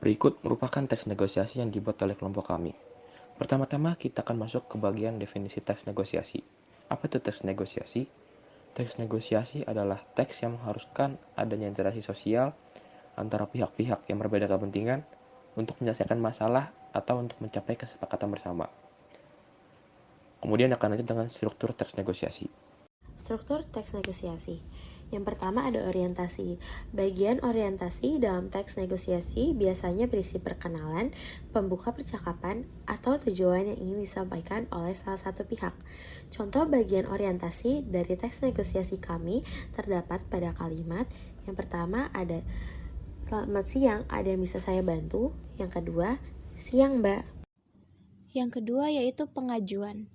Berikut merupakan teks negosiasi yang dibuat oleh kelompok kami. Pertama-tama kita akan masuk ke bagian definisi teks negosiasi. Apa itu teks negosiasi? Teks negosiasi adalah teks yang mengharuskan adanya interaksi sosial antara pihak-pihak yang berbeda kepentingan untuk menyelesaikan masalah atau untuk mencapai kesepakatan bersama. Kemudian akan lanjut dengan struktur teks negosiasi. Struktur teks negosiasi. Yang pertama ada orientasi. Bagian orientasi dalam teks negosiasi biasanya berisi perkenalan, pembuka percakapan, atau tujuan yang ingin disampaikan oleh salah satu pihak. Contoh bagian orientasi dari teks negosiasi kami terdapat pada kalimat yang pertama ada "Selamat siang, ada yang bisa saya bantu?" Yang kedua, "Siang, Mbak." Yang kedua yaitu pengajuan.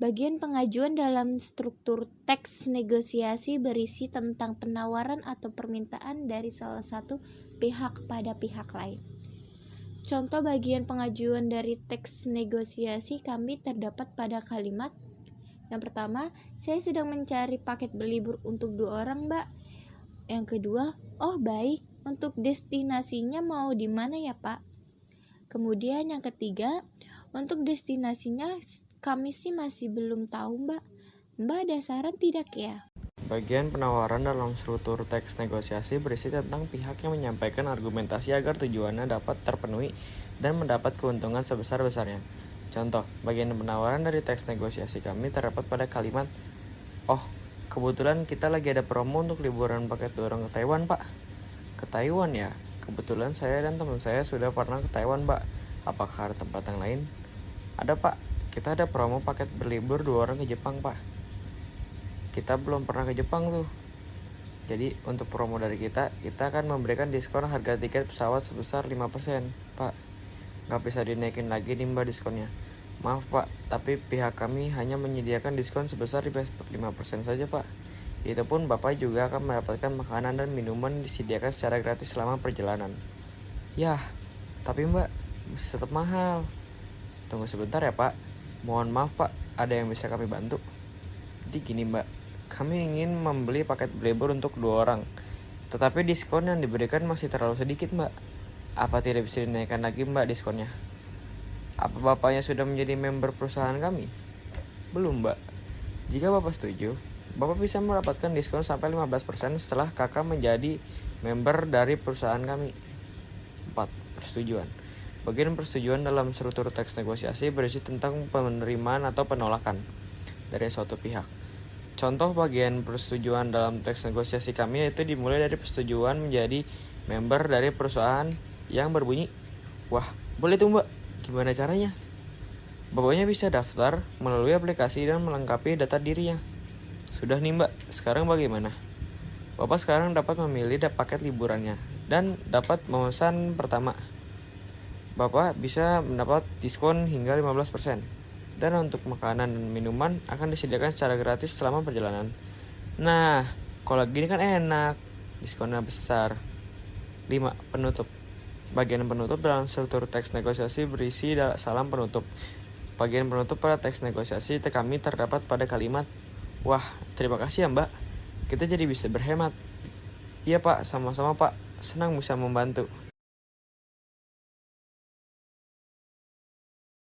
Bagian pengajuan dalam struktur teks negosiasi berisi tentang penawaran atau permintaan dari salah satu pihak kepada pihak lain. Contoh bagian pengajuan dari teks negosiasi kami terdapat pada kalimat yang pertama, saya sedang mencari paket berlibur untuk 2 orang, Mbak. Yang kedua, oh baik, untuk destinasinya mau di mana ya, Pak? Kemudian yang ketiga, untuk destinasinya kami sih masih belum tahu, Mbak. Mbak ada saran tidak ya? Bagian penawaran dalam struktur teks negosiasi berisi tentang pihak yang menyampaikan argumentasi agar tujuannya dapat terpenuhi dan mendapat keuntungan sebesar-besarnya. Contoh, bagian penawaran dari teks negosiasi kami terdapat pada kalimat, "Oh, kebetulan kita lagi ada promo untuk liburan paket 2 orang ke Taiwan, Pak." Ke Taiwan ya? Kebetulan saya dan teman saya sudah pernah ke Taiwan, Mbak. Apakah ada tempat yang lain? Ada, Pak. Kita ada promo paket berlibur 2 orang ke Jepang, Pak. Kita belum pernah ke Jepang tuh. Jadi untuk promo dari kita akan memberikan diskon harga tiket pesawat sebesar 5%, Pak. Nggak bisa dinaikin lagi nih, Mbak, diskonnya. Maaf, Pak, tapi pihak kami hanya menyediakan diskon sebesar 5% saja, Pak. Itu pun Bapak juga akan mendapatkan makanan dan minuman disediakan secara gratis selama perjalanan. Yah, tapi Mbak, masih tetap mahal. Tunggu sebentar ya, Pak. Mohon maaf, Pak, ada yang bisa kami bantu? Jadi gini, Mbak, kami ingin membeli paket berlibur untuk 2 orang. Tetapi diskon yang diberikan masih terlalu sedikit, Mbak. Apa tidak bisa dinaikkan lagi, Mbak, diskonnya? Apa Bapaknya sudah menjadi member perusahaan kami? Belum, Mbak. Jika Bapak setuju, Bapak bisa mendapatkan diskon sampai 15% setelah Kakak menjadi member dari perusahaan kami. 4. Persetujuan. Bagian persetujuan dalam struktur teks negosiasi berisi tentang penerimaan atau penolakan dari suatu pihak. Contoh bagian persetujuan dalam teks negosiasi kami yaitu dimulai dari persetujuan menjadi member dari perusahaan yang berbunyi, "Wah, boleh tuh, Mbak. Gimana caranya?" Bapaknya bisa daftar melalui aplikasi dan melengkapi data dirinya. Sudah nih, Mbak, sekarang bagaimana? Bapak sekarang dapat memilih paket liburannya dan dapat memesan pertama. Bapak bisa mendapat diskon hingga 15%. Dan untuk makanan dan minuman akan disediakan secara gratis selama perjalanan. Nah, kalau gini kan enak, diskonnya besar. 5. Penutup. Bagian penutup dalam struktur teks negosiasi berisi salam penutup. Bagian penutup pada teks negosiasi kami terdapat pada kalimat, "Wah, terima kasih ya, Mbak. Kita jadi bisa berhemat." "Iya, Pak, sama-sama, Pak. Senang bisa membantu."